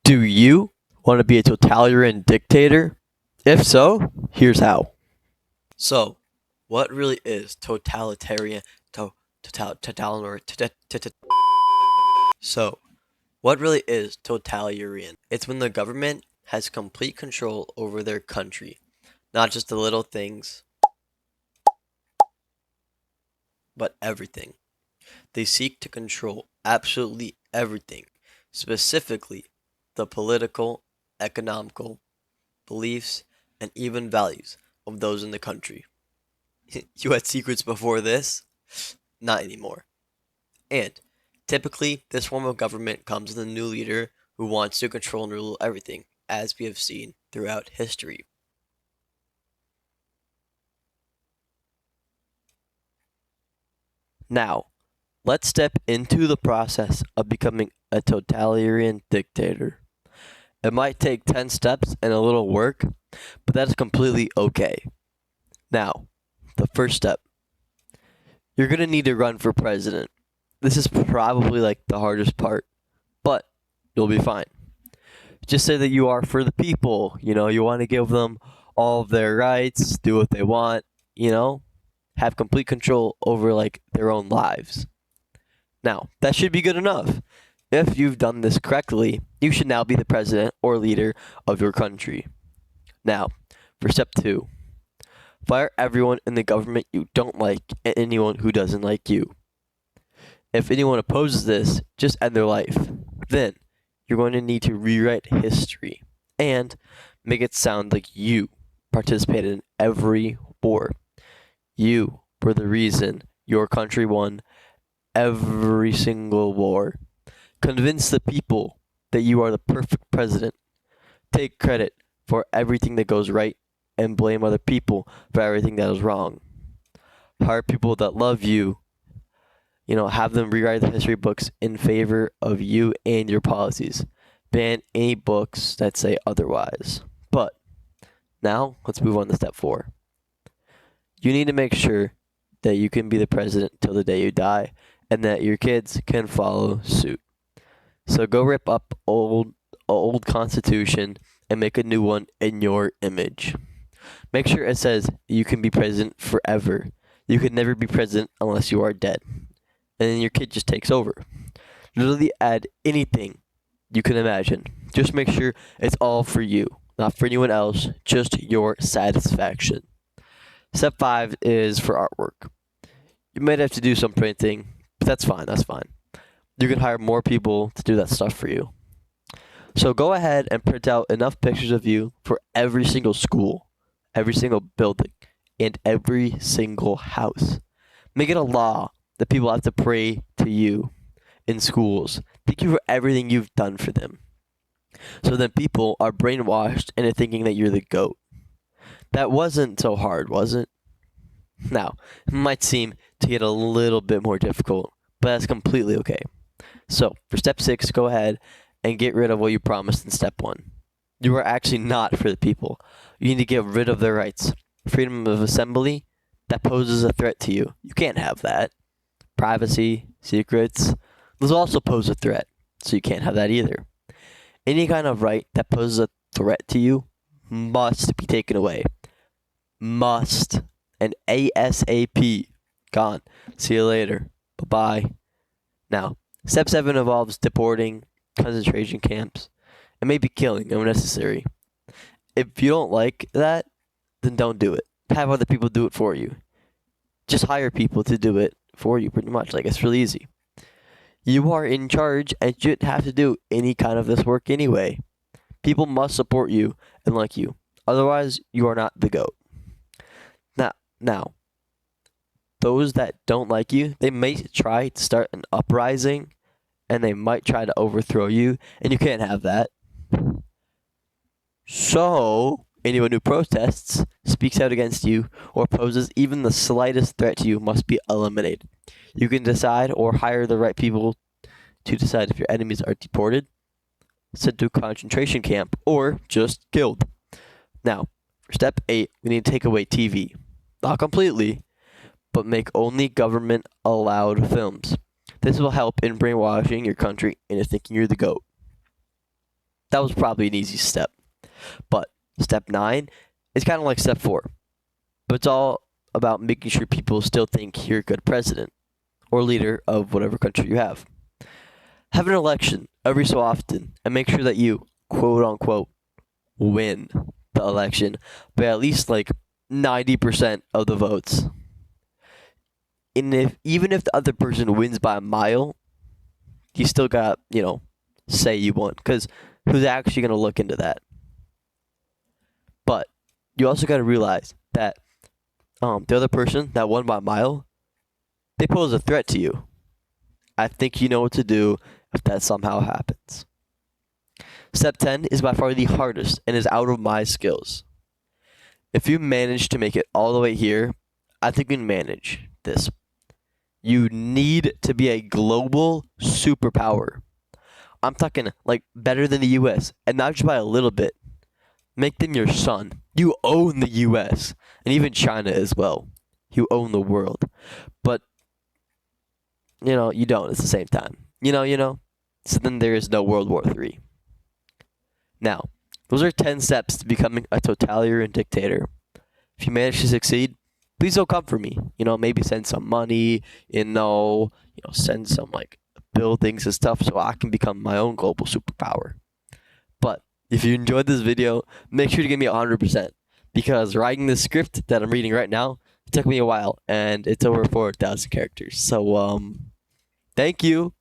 Do you want to be a totalitarian dictator? If so, here's how. So, what really is totalitarian? Totalitarian. So, what really is totalitarian? It's when the government has complete control over their country, not just the little things, but everything. They seek to control absolutely everything, specifically the political, economical, beliefs, and even values of those in the country. You had secrets before this? Not anymore. And typically, this form of government comes with a new leader who wants to control and rule everything, as we have seen throughout history. Now, let's step into the process of becoming a totalitarian dictator. It might take 10 steps and a little work, but that is completely okay. Now, the first step. You're going to need to run for president. This is probably like the hardest part, but you'll be fine. Just say that you are for the people. You want to give them all of their rights, do what they want, have complete control over like their own lives. Now, that should be good enough. If you've done this correctly, you should now be the president or leader of your country. Now, for step 2, fire everyone in the government you don't like and anyone who doesn't like you. If anyone opposes this, just end their life. Then, you're going to need to rewrite history and make it sound like you participated in every war. You were the reason your country won every single war. Convince the people that you are the perfect president. Take credit for everything that goes right and blame other people for everything that is wrong. Hire people that love you. Have them rewrite the history books in favor of you and your policies. Ban any books that say otherwise. But now, let's move on to step 4. You need to make sure that you can be the president till the day you die and that your kids can follow suit. So go rip up old constitution and make a new one in your image. Make sure it says you can be president forever. You can never be president unless you are dead. And then your kid just takes over. Literally add anything you can imagine. Just make sure it's all for you, not for anyone else, just your satisfaction. Step 5 is for artwork. You might have to do some printing, but that's fine. You can hire more people to do that stuff for you. So go ahead and print out enough pictures of you for every single school, every single building, and every single house. Make it a law that people have to pray to you in schools. Thank you for everything you've done for them. So then people are brainwashed into thinking that you're the GOAT. That wasn't so hard, was it? Now, it might seem to get a little bit more difficult, but that's completely okay. So, for step 6, go ahead and get rid of what you promised in step 1. You are actually not for the people. You need to get rid of their rights. Freedom of assembly, that poses a threat to you. You can't have that. Privacy, secrets, those also pose a threat, so you can't have that either. Any kind of right that poses a threat to you must be taken away. Must. And ASAP. Gone. See you later. Bye-bye. Now, step 7 involves deporting, concentration camps, and maybe killing if necessary. If you don't like that, then don't do it. Have other people do it for you. Just hire people to do it for you, pretty much. It's really easy. You are in charge and you shouldn't have to do any kind of this work anyway. People must support you and like you. Otherwise, you are not the GOAT. Now, those that don't like you, they may try to start an uprising and they might try to overthrow you, and you can't have that. So, anyone who protests, speaks out against you, or poses even the slightest threat to you must be eliminated. You can decide or hire the right people to decide if your enemies are deported, sent to a concentration camp, or just killed. Now, for step 8, we need to take away TV. Not completely, but make only government-allowed films. This will help in brainwashing your country into thinking you're the GOAT. That was probably an easy step. But step 9 is kind of like step 4. But it's all about making sure people still think you're a good president or leader of whatever country you have. Have an election every so often and make sure that you, quote unquote, win the election by at least like 90% of the votes. And even if the other person wins by a mile, you still got, say you won. Because who's actually going to look into that? But you also got to realize that the other person that won by a mile, they pose a threat to you. I think you know what to do if that somehow happens. Step 10 is by far the hardest and is out of my skills. If you manage to make it all the way here, I think you can manage this. You need to be a global superpower. I'm talking like better than the US, and not just by a little bit. Make them your son. You own the US, and even China as well. You own the world. But, you don't at the same time. So then there is no World War III. Now, those are 10 steps to becoming a totalitarian dictator. If you manage to succeed, please don't come for me. Maybe send some money, send some buildings and stuff so I can become my own global superpower. But if you enjoyed this video, make sure to give me 100%, because writing the script that I'm reading right now, it took me a while and it's over 4,000 characters. So, thank you.